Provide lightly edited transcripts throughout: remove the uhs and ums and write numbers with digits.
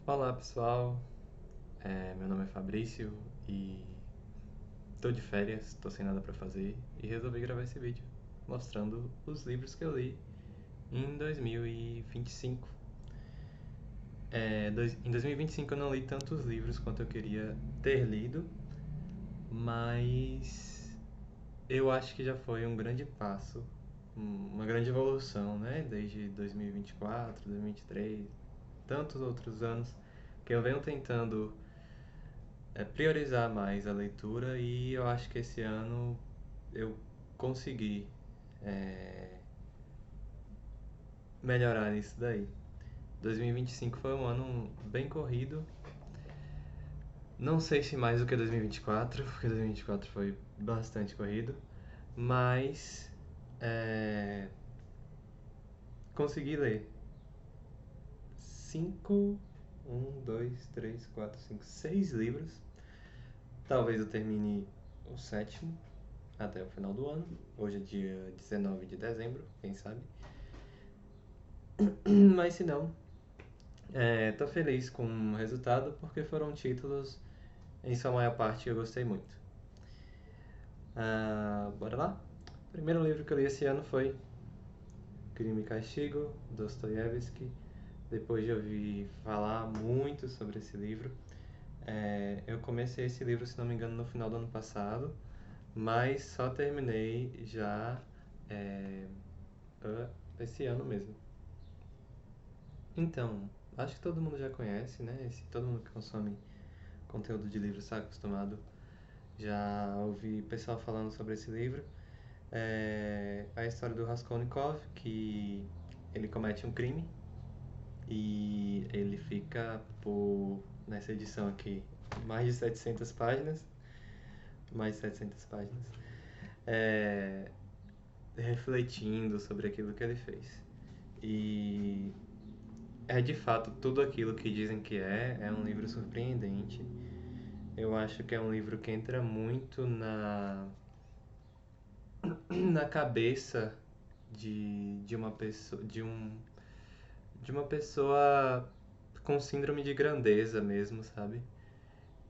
Olá pessoal, meu nome é Fabrício e tô de férias, tô sem nada pra fazer e resolvi gravar esse vídeo mostrando os livros que eu li em 2025. Em 2025 eu não li tantos livros quanto eu queria ter lido, mas eu acho que já foi um grande passo, uma grande evolução, né? Desde 2024, 2023, tantos outros anos que eu venho tentando priorizar mais a leitura e eu acho que esse ano eu consegui é, melhorar nisso daí. 2025 foi um ano bem corrido, não sei se mais do que 2024, porque 2024 foi bastante corrido, mas é, consegui ler cinco, um, dois, três, quatro, cinco, seis livros. Talvez eu termine o sétimo até o final do ano. Hoje é dia 19 de dezembro, quem sabe. Mas se não, tô feliz com o resultado porque foram títulos, em sua maior parte, que eu gostei muito. Bora lá? O primeiro livro que eu li esse ano foi Crime e Castigo, Dostoiévski. Depois de ouvir falar muito sobre esse livro, eu comecei esse livro, se não me engano, no final do ano passado, mas só terminei já é, esse ano mesmo. Então, acho que todo mundo já conhece, né? Todo mundo que consome conteúdo de livro está acostumado. Já ouvi pessoal falando sobre esse livro. É a história do Raskolnikov, que ele comete um crime e ele fica nessa edição aqui, mais de 700 páginas, mais de 700 páginas, é, refletindo sobre aquilo que ele fez. E é de fato tudo aquilo que dizem que é um livro surpreendente. Eu acho que é um livro que entra muito na cabeça de uma pessoa, de uma pessoa com síndrome de grandeza mesmo, sabe?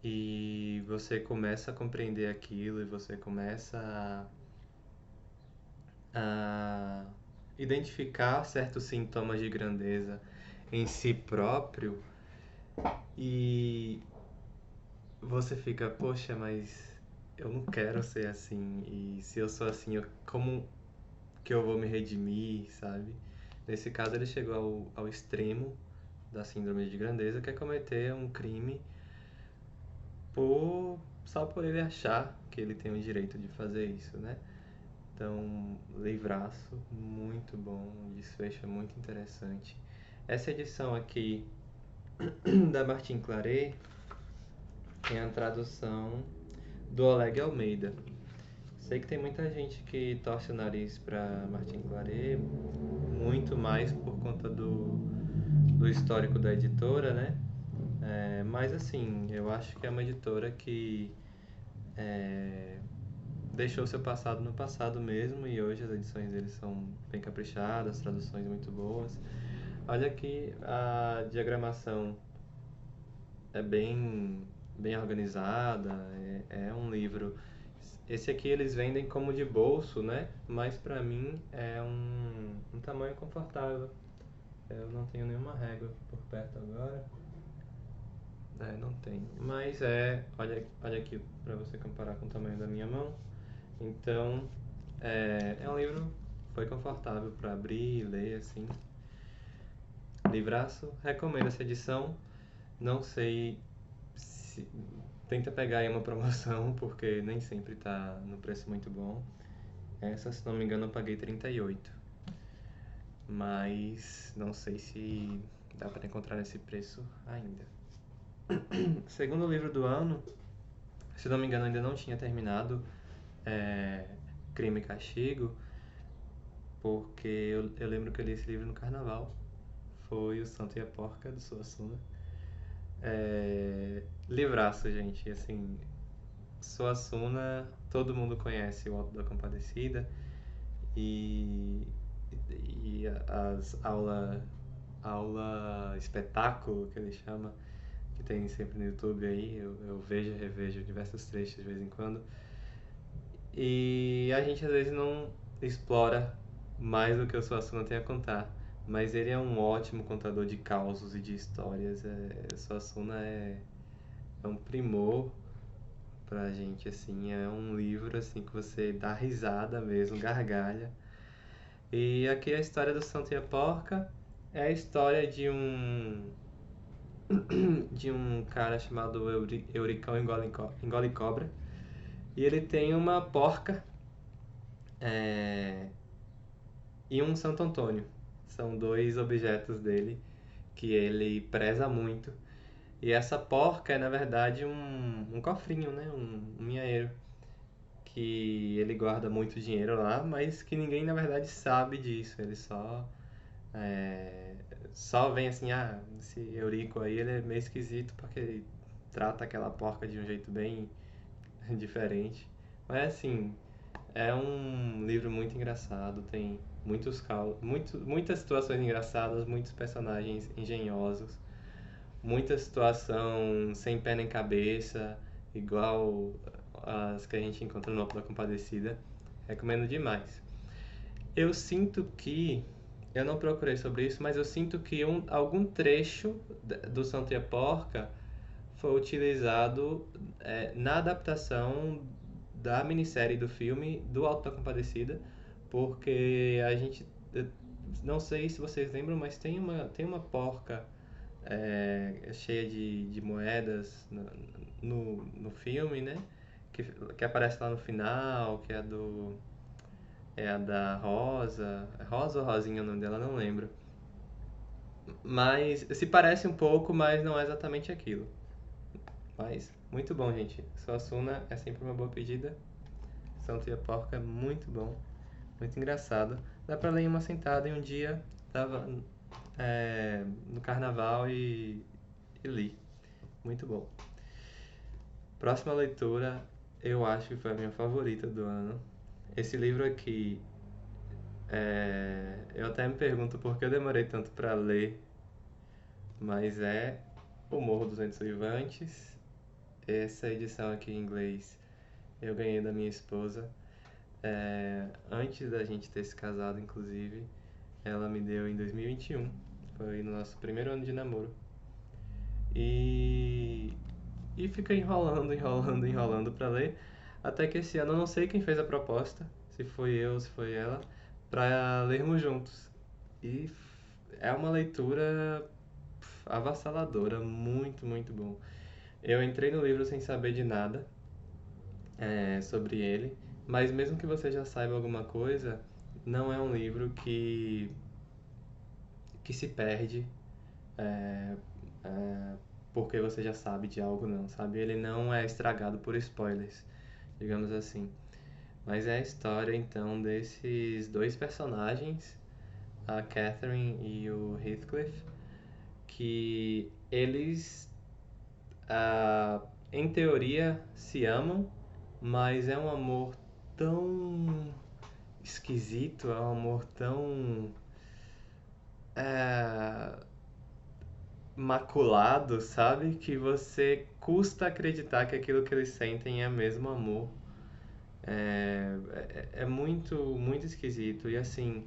E você começa a compreender aquilo e você começa a identificar certos sintomas de grandeza em si próprio e você fica, poxa, mas eu não quero ser assim. E se eu sou assim, como que eu vou me redimir, sabe? Nesse caso, ele chegou ao extremo da síndrome de grandeza, que é cometer um crime só por ele achar que ele tem o direito de fazer isso, né? Então, livraço, muito bom, um desfecho muito interessante. Essa edição aqui da Martin Claret tem a tradução do Oleg Almeida. Sei que tem muita gente que torce o nariz para Martin Claret, muito mais por conta do histórico da editora, né? Mas assim, eu acho que é uma editora que é, deixou seu passado no passado mesmo e hoje as edições deles são bem caprichadas, traduções muito boas. Olha que a diagramação é bem organizada, é um livro. Esse aqui eles vendem como de bolso, né? Mas pra mim é um tamanho confortável. Eu não tenho nenhuma régua por perto agora. Não tem. Mas olha aqui pra você comparar com o tamanho da minha mão. Então, é um livro, foi confortável pra abrir e ler assim. Livraço, recomendo essa edição. Não sei se tenta pegar aí uma promoção, porque nem sempre tá no preço muito bom. Essa, se não me engano, eu paguei 38, mas não sei se dá para encontrar nesse preço ainda. Segundo livro do ano, se não me engano, ainda não tinha terminado é, Crime e Castigo, porque eu lembro que eu li esse livro no carnaval. Foi O Santo e a Porca, do Suassuna. Livraço, gente. Assim, Suassuna, todo mundo conhece o Alto da Compadecida e as aula espetáculo, que ele chama, que tem sempre no YouTube aí, eu vejo e revejo diversos trechos de vez em quando. E a gente às vezes não explora mais do que o Suassuna tem a contar. Mas ele é um ótimo contador de causos e de histórias. Suassuna é um primor pra gente, assim. É um livro assim que você dá risada mesmo, gargalha. E aqui a história do Santo e a Porca é a história de um cara chamado Euricão Engole Cobra. E ele tem uma porca é, e um Santo Antônio. São dois objetos dele que ele preza muito. E essa porca é, na verdade, um cofrinho, né? Um minhaeiro. Que ele guarda muito dinheiro lá, mas que ninguém, na verdade, sabe disso. Ele é, só vem assim, esse Eurico aí, ele é meio esquisito porque ele trata aquela porca de um jeito bem diferente. Mas, assim, é um livro muito engraçado, tem muitas situações engraçadas, muitos personagens engenhosos, muita situação sem pé nem cabeça, igual as que a gente encontra no Alto da Compadecida. Recomendo demais. Eu sinto que, eu não procurei sobre isso, mas eu sinto que algum trecho do Santo e a Porca foi utilizado na adaptação da minissérie do filme do Alto da Compadecida, porque a gente, não sei se vocês lembram, mas tem uma porca cheia de moedas no filme, né? Que aparece lá no final, que é a da Rosa. É Rosa ou Rosinha o nome dela? Não lembro. Mas se parece um pouco, mas não é exatamente aquilo. Mas, muito bom, gente. Suassuna é sempre uma boa pedida. Santo e a Porca é muito bom, muito engraçado. Dá pra ler em uma sentada em um dia. Tava no carnaval e li. Muito bom. Próxima leitura, eu acho que foi a minha favorita do ano. Esse livro aqui, eu até me pergunto por que eu demorei tanto para ler, mas é O Morro dos Ventos Uivantes. Essa edição aqui em inglês eu ganhei da minha esposa. Antes da gente ter se casado, inclusive, ela me deu em 2021. Foi no nosso primeiro ano de namoro. E, e fiquei enrolando pra ler. Até que esse ano eu não sei quem fez a proposta, se foi eu, se foi ela, pra lermos juntos. E é uma leitura avassaladora, muito, muito bom. Eu entrei no livro sem saber de nada sobre ele, mas mesmo que você já saiba alguma coisa, não é um livro que se perde é, é, porque você já sabe de algo, não, sabe? Ele não é estragado por spoilers, digamos assim. Mas é a história, então, desses dois personagens, a Catherine e o Heathcliff, que eles, em teoria, se amam, mas é um amor tão esquisito, é um amor tão é, maculado, sabe? Que você custa acreditar que aquilo que eles sentem é mesmo amor. É muito, muito esquisito. E assim,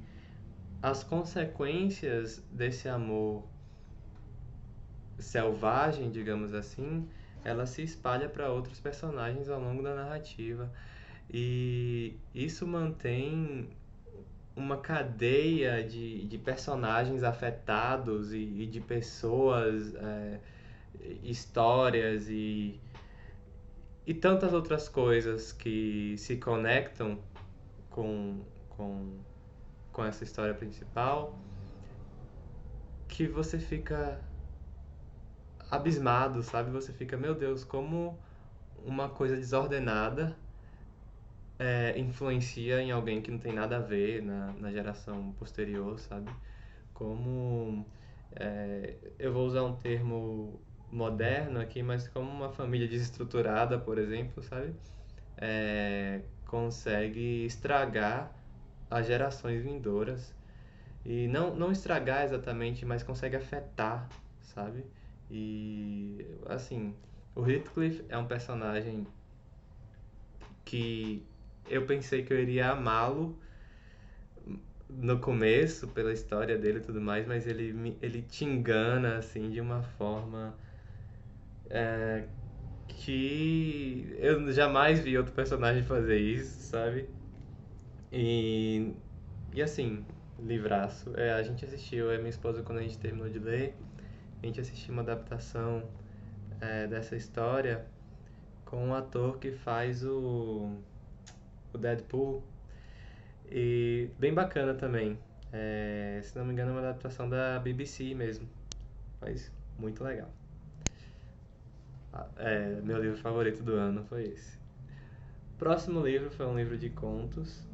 as consequências desse amor selvagem, digamos assim, ela se espalha para outros personagens ao longo da narrativa. E isso mantém uma cadeia de personagens afetados e de pessoas, histórias e tantas outras coisas que se conectam com, com, com essa história principal, que você fica abismado, sabe? Você fica, meu Deus, como uma coisa desordenada influencia em alguém que não tem nada a ver na geração posterior, sabe? Como eu vou usar um termo moderno aqui, mas como uma família desestruturada, por exemplo, sabe? Consegue estragar as gerações vindouras. E não estragar exatamente, mas consegue afetar, sabe? E assim, o Heathcliff é um personagem que eu pensei que eu iria amá-lo no começo, pela história dele e tudo mais, mas ele te engana, assim, de uma forma que eu jamais vi outro personagem fazer isso, sabe? E, e assim, livraço. A gente assistiu, eu e minha esposa, quando a gente terminou de ler, a gente assistiu uma adaptação dessa história com um ator que faz o Deadpool. E bem bacana também. Se não me engano, é uma adaptação da BBC mesmo. Mas muito legal. Meu livro favorito do ano foi esse. Próximo livro foi um livro de contos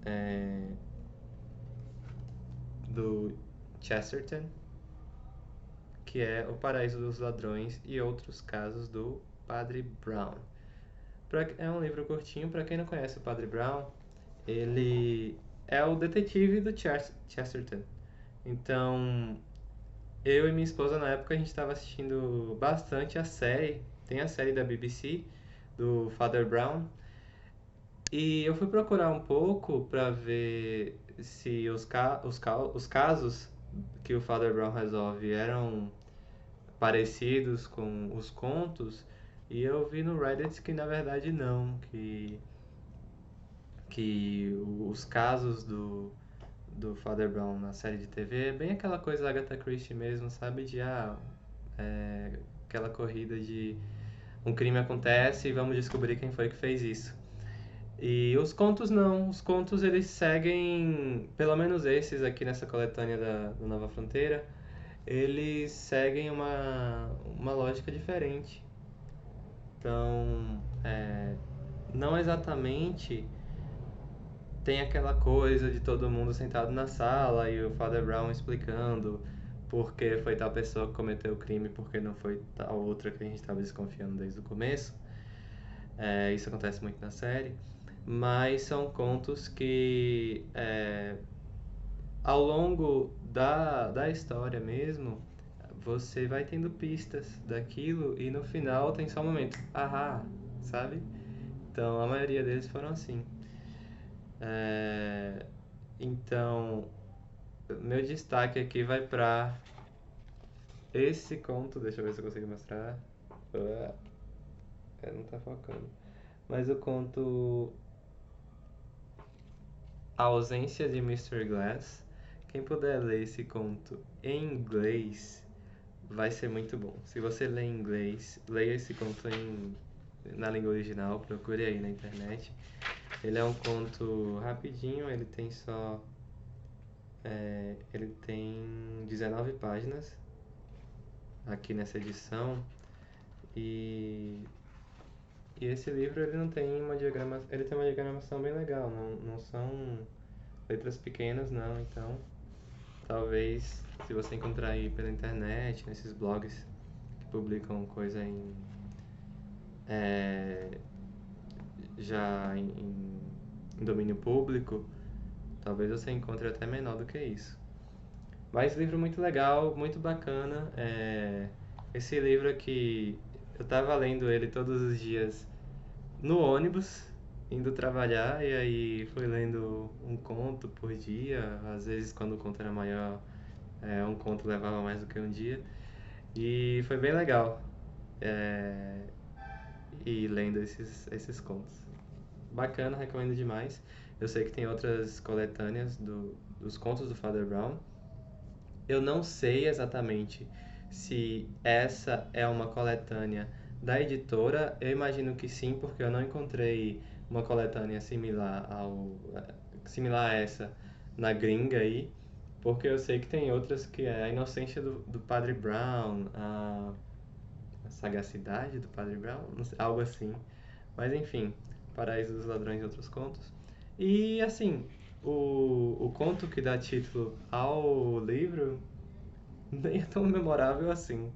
é, do Chesterton, que é O Paraíso dos Ladrões e Outros Casos do Padre Brown. É um livro curtinho, para quem não conhece o Padre Brown, ele é o detetive do Chesterton. Então, eu e minha esposa na época a gente estava assistindo bastante a série, tem a série da BBC do Father Brown, e eu fui procurar um pouco para ver se os casos que o Father Brown resolve eram parecidos com os contos, e eu vi no Reddit que na verdade não, que os casos do Father Brown na série de TV é bem aquela coisa Agatha Christie mesmo, sabe? Aquela corrida de um crime acontece e vamos descobrir quem foi que fez isso. E os contos não, os contos eles seguem, pelo menos esses aqui nessa coletânea da Nova Fronteira, eles seguem uma lógica diferente. Então, não exatamente tem aquela coisa de todo mundo sentado na sala e o Father Brown explicando por que foi tal pessoa que cometeu o crime, porque não foi tal outra que a gente estava desconfiando desde o começo. Isso acontece muito na série. Mas são contos que, ao longo da história mesmo, você vai tendo pistas daquilo e no final tem só um momento, ahá, sabe? Então a maioria deles foram assim. É, então, meu destaque aqui vai pra esse conto. Deixa eu ver se eu consigo mostrar. Não tá focando. Mas o conto A Ausência de Mr. Glass. Quem puder ler esse conto em inglês vai ser muito bom. Se você lê em inglês, leia esse conto na língua original, procure aí na internet. Ele é um conto rapidinho, ele tem 19 páginas aqui nessa edição e, e esse livro ele não tem ele tem uma diagramação bem legal, não são letras pequenas não, então talvez se você encontrar aí pela internet, nesses blogs que publicam coisa é, em domínio público, talvez você encontre até menor do que isso. Mas livro muito legal, muito bacana. Esse livro aqui, eu tava lendo ele todos os dias no ônibus, indo trabalhar, e aí fui lendo um conto por dia. Às vezes, quando o conto era maior, um conto levava mais do que um dia. E foi bem legal, é, ir lendo esses contos. Bacana, recomendo demais. Eu sei que tem outras coletâneas dos contos do Father Brown. Eu não sei exatamente se essa é uma coletânea da editora. Eu imagino que sim, porque eu não encontrei uma coletânea similar a essa na gringa aí, porque eu sei que tem outras que é a Inocência do Padre Brown, a Sagacidade do Padre Brown, não sei, algo assim. Mas enfim, Paraíso dos Ladrões e Outros Contos. E assim, o conto que dá título ao livro nem é tão memorável assim,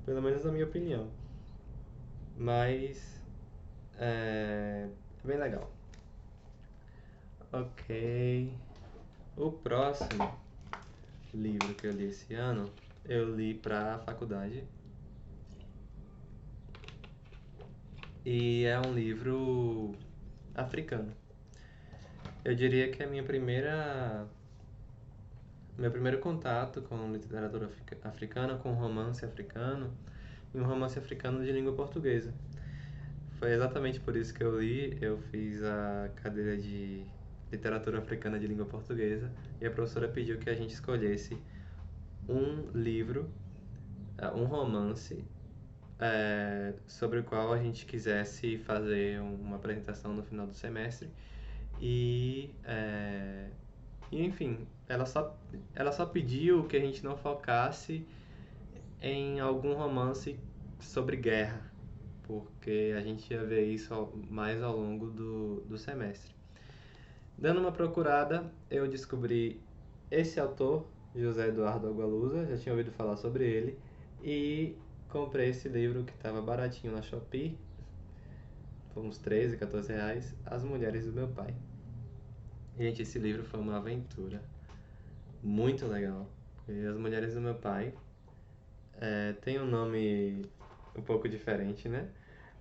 pelo menos na minha opinião. Mas é bem legal. Ok. O próximo. livro que eu li esse ano, eu li para a faculdade. E é um livro africano. Eu diria que é a meu primeiro contato com literatura africana, com romance africano, e um romance africano de língua portuguesa. Foi exatamente por isso que eu li. Eu fiz a cadeira de literatura africana de língua portuguesa e a professora pediu que a gente escolhesse um livro, um romance, sobre o qual a gente quisesse fazer uma apresentação no final do semestre. E, enfim, ela só pediu que a gente não focasse em algum romance sobre guerra, porque a gente ia ver isso mais ao longo do semestre. Dando uma procurada, eu descobri esse autor, José Eduardo Agualusa, já tinha ouvido falar sobre ele, e comprei esse livro que estava baratinho na Shopee, por uns 13, 14 reais, As Mulheres do Meu Pai. Gente, esse livro foi uma aventura muito legal. E As Mulheres do Meu Pai tem um nome um pouco diferente, né?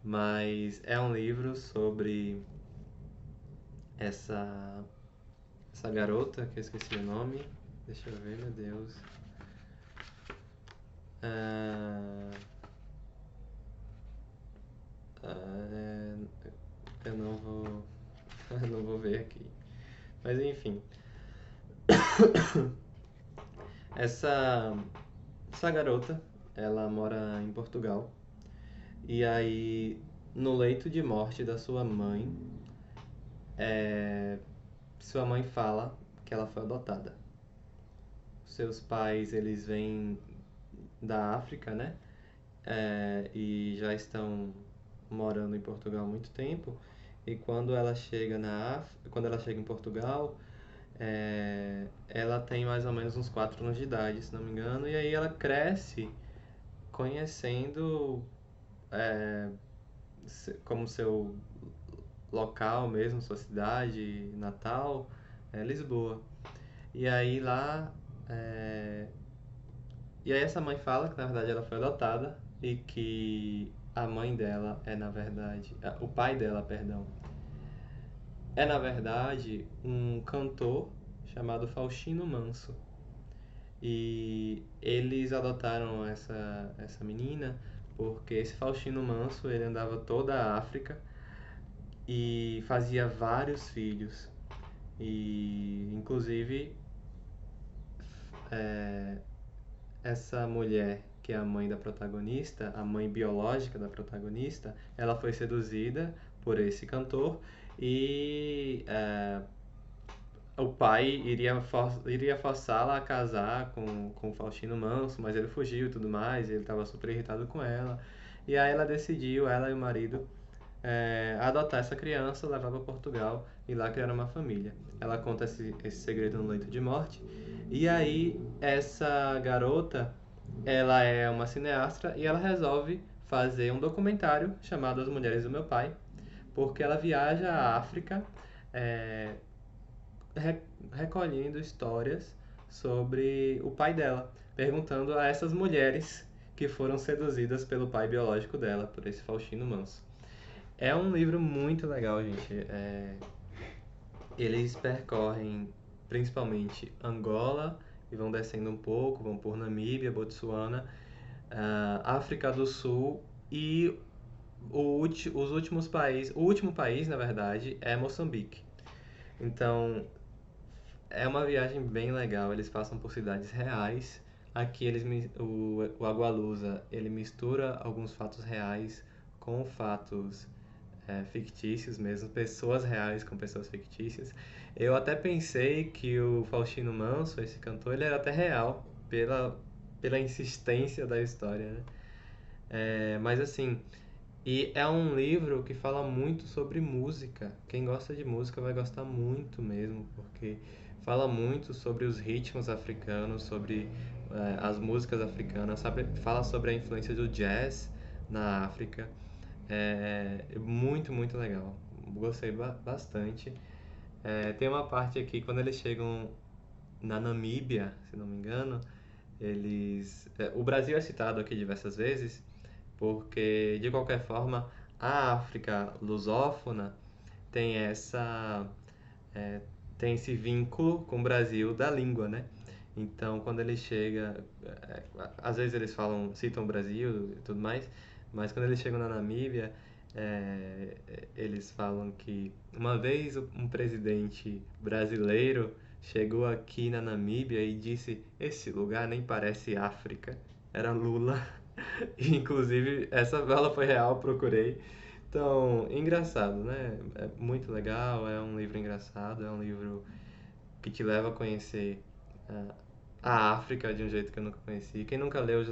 Mas é um livro sobre essa, essa garota, que eu esqueci o nome. Deixa eu ver, meu Deus. Ah, ah, eu não vou. Eu não vou ver aqui. Mas enfim. Essa, essa garota, ela mora em Portugal. E aí, no leito de morte da sua mãe, sua mãe fala que ela foi adotada. Seus pais, eles vêm da África, né? E já estão morando em Portugal há muito tempo. E quando ela chega em Portugal, ela tem mais ou menos uns 4 anos de idade, se não me engano. E aí ela cresce conhecendo como seu local mesmo, sua cidade natal, é Lisboa. E aí lá. é, E aí essa mãe fala que na verdade ela foi adotada e que a mãe dela é na verdade. O pai dela, perdão, é na verdade um cantor chamado Faustino Manso. E eles adotaram essa menina porque esse Faustino Manso ele andava toda a África e fazia vários filhos. E inclusive é, essa mulher que é a mãe da protagonista, a mãe biológica da protagonista, ela foi seduzida por esse cantor e o pai iria forçá-la a casar com Faustino Manso, mas ele fugiu e tudo mais, e ele estava super irritado com ela. E aí ela decidiu, ela e o marido, adotar essa criança, levar para Portugal e lá criar uma família. Ela conta esse segredo no leito de morte. E aí essa garota, ela é uma cineasta e ela resolve fazer um documentário chamado As Mulheres do Meu Pai, porque ela viaja à África, é, recolhendo histórias sobre o pai dela, perguntando a essas mulheres que foram seduzidas pelo pai biológico dela, por esse Faustino Manso. É um livro muito legal, gente. Eles percorrem principalmente Angola e vão descendo um pouco, vão por Namíbia, Botsuana, África do Sul e o último país, na verdade, é Moçambique. Então, é uma viagem bem legal. Eles passam por cidades reais. Aqui o Agualusa, ele mistura alguns fatos reais com fatos fictícios mesmo, pessoas reais com pessoas fictícias. Eu até pensei que o Faustino Manso, esse cantor, ele era até real, pela insistência da história, né? Mas assim, e é um livro que fala muito sobre música. Quem gosta de música vai gostar muito mesmo, porque fala muito sobre os ritmos africanos, sobre as músicas africanas, fala sobre a influência do jazz na África. Muito, muito legal. Gostei bastante. Tem uma parte aqui, quando eles chegam na Namíbia, se não me engano, o Brasil é citado aqui diversas vezes, porque, de qualquer forma, a África lusófona tem é, tem esse vínculo com o Brasil da língua, né? Então, quando ele chega, às vezes eles citam o Brasil e tudo mais, mas quando eles chegam na Namíbia, eles falam que uma vez um presidente brasileiro chegou aqui na Namíbia e disse: "Esse lugar nem parece África." Era Lula. E, inclusive, essa fala foi real, procurei. Então, engraçado, né? É muito legal, é um livro engraçado, é um livro que te leva a conhecer ah, a África de um jeito que eu nunca conheci. Quem nunca leu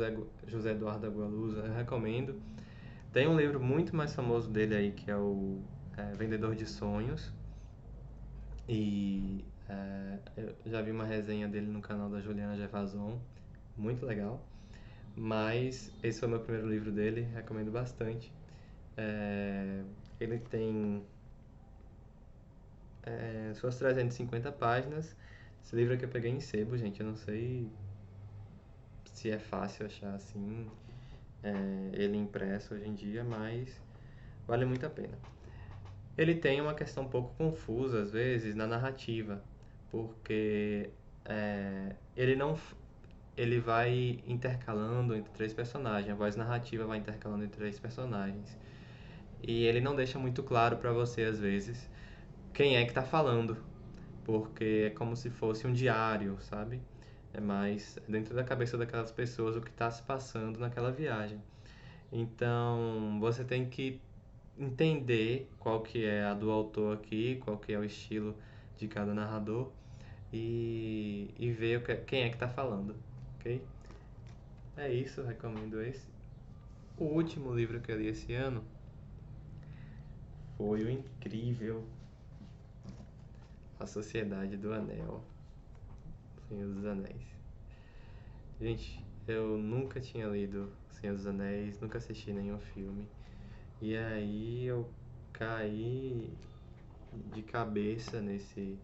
José Eduardo da Gualusa, eu recomendo. Tem um livro muito mais famoso dele aí, que é o Vendedor de Sonhos. E eu já vi uma resenha dele no canal da Juliana Gervason, muito legal. Mas esse foi o meu primeiro livro dele, recomendo bastante. É, ele tem suas 350 páginas. Esse livro aqui eu peguei em sebo, gente. Eu não sei se é fácil achar assim, ele impresso hoje em dia, mas vale muito a pena. Ele tem uma questão um pouco confusa, às vezes, na narrativa, porque ele não. Ele vai intercalando entre três personagens, a voz narrativa vai intercalando entre três personagens. E ele não deixa muito claro para você, às vezes, quem é que tá falando, porque é como se fosse um diário, sabe? É mais dentro da cabeça daquelas pessoas o que está se passando naquela viagem. Então, você tem que entender qual que é a do autor aqui, qual que é o estilo de cada narrador e ver quem é que está falando, ok? É isso, recomendo esse. O último livro que eu li esse ano foi o incrível A Sociedade do Anel, Senhor dos Anéis. Gente, eu nunca tinha lido Senhor dos Anéis, nunca assisti nenhum filme. E aí eu caí de cabeça nesse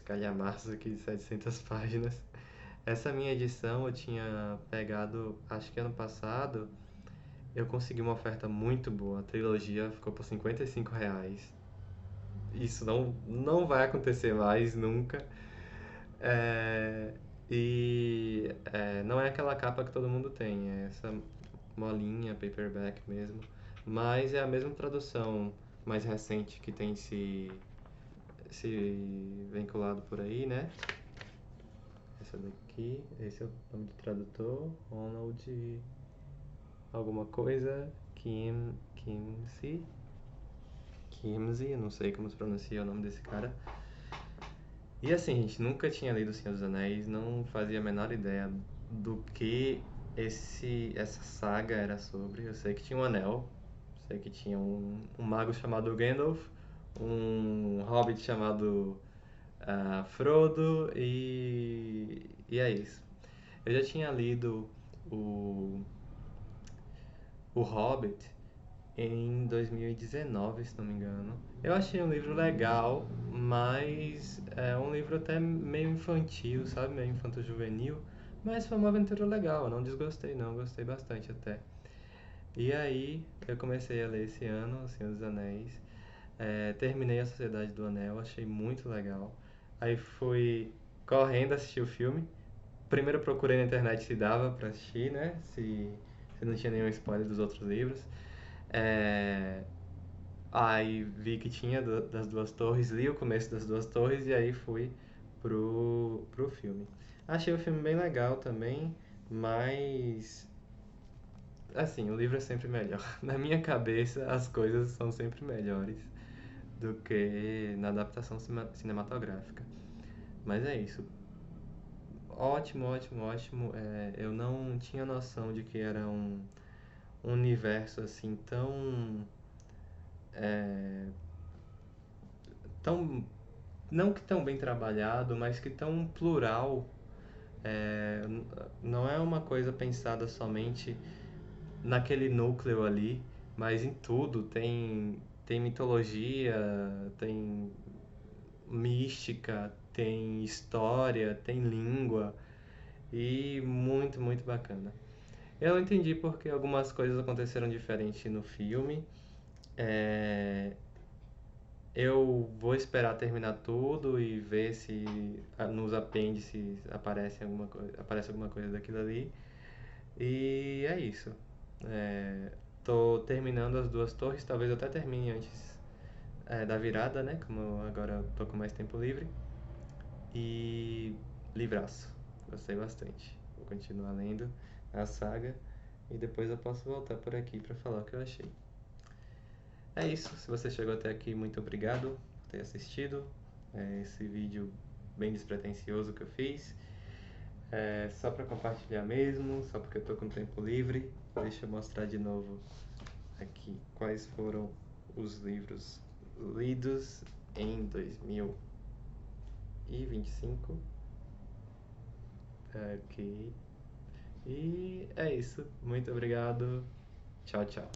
calhamaço aqui de 700 páginas. Essa minha edição eu tinha pegado, acho que ano passado, eu consegui uma oferta muito boa. A trilogia ficou por R$ 55. Isso não vai acontecer mais, nunca. É, não é aquela capa que todo mundo tem, é essa molinha, paperback mesmo. Mas é a mesma tradução mais recente que tem se vinculado por aí, né? Essa daqui, esse é o nome do tradutor, Ronald alguma coisa, Kimsey, eu não sei como se pronuncia o nome desse cara. E assim, gente, nunca tinha lido O Senhor dos Anéis, não fazia a menor ideia do que essa saga era sobre. Eu sei que tinha um anel, sei que tinha um mago chamado Gandalf, um hobbit chamado Frodo e é isso. Eu já tinha lido o, o Hobbit em 2019, se não me engano. Eu achei um livro legal, mas é um livro até meio infantil, sabe? Meio infanto-juvenil. Mas foi uma aventura legal, eu não desgostei não, gostei bastante até. E aí eu comecei a ler esse ano, O Senhor dos Anéis. Terminei A Sociedade do Anel, achei muito legal. Aí fui correndo assistir o filme. Primeiro eu procurei na internet se dava pra assistir, né? Se não tinha nenhum spoiler dos outros livros. É, Aí vi que tinha das Duas Torres, li o começo das Duas Torres e aí fui pro filme. Achei o filme bem legal também, mas assim, o livro é sempre melhor. Na minha cabeça, as coisas são sempre melhores do que na adaptação cinematográfica. Mas é isso. Ótimo, ótimo, ótimo. Eu não tinha noção de que era um universo assim tão não que tão bem trabalhado, mas que tão plural. Não é uma coisa pensada somente naquele núcleo ali, mas em tudo. Tem mitologia, tem mística, tem história, tem língua e muito, muito bacana. Eu entendi porque algumas coisas aconteceram diferente no filme. É, eu vou esperar terminar tudo e ver se nos apêndices aparece alguma coisa daquilo ali. E é isso. Tô terminando as duas torres, talvez eu até termine antes da virada, né? Como agora eu tô com mais tempo livre. E livraço. Gostei bastante. Vou continuar lendo a saga e depois eu posso voltar por aqui para falar o que eu achei. É isso. Se você chegou até aqui, muito obrigado por ter assistido esse vídeo bem despretensioso que eu fiz. Só para compartilhar mesmo, só porque eu tô com tempo livre. Deixa eu mostrar de novo aqui quais foram os livros lidos em 2025. Ok. E é isso. Muito obrigado. Tchau, tchau.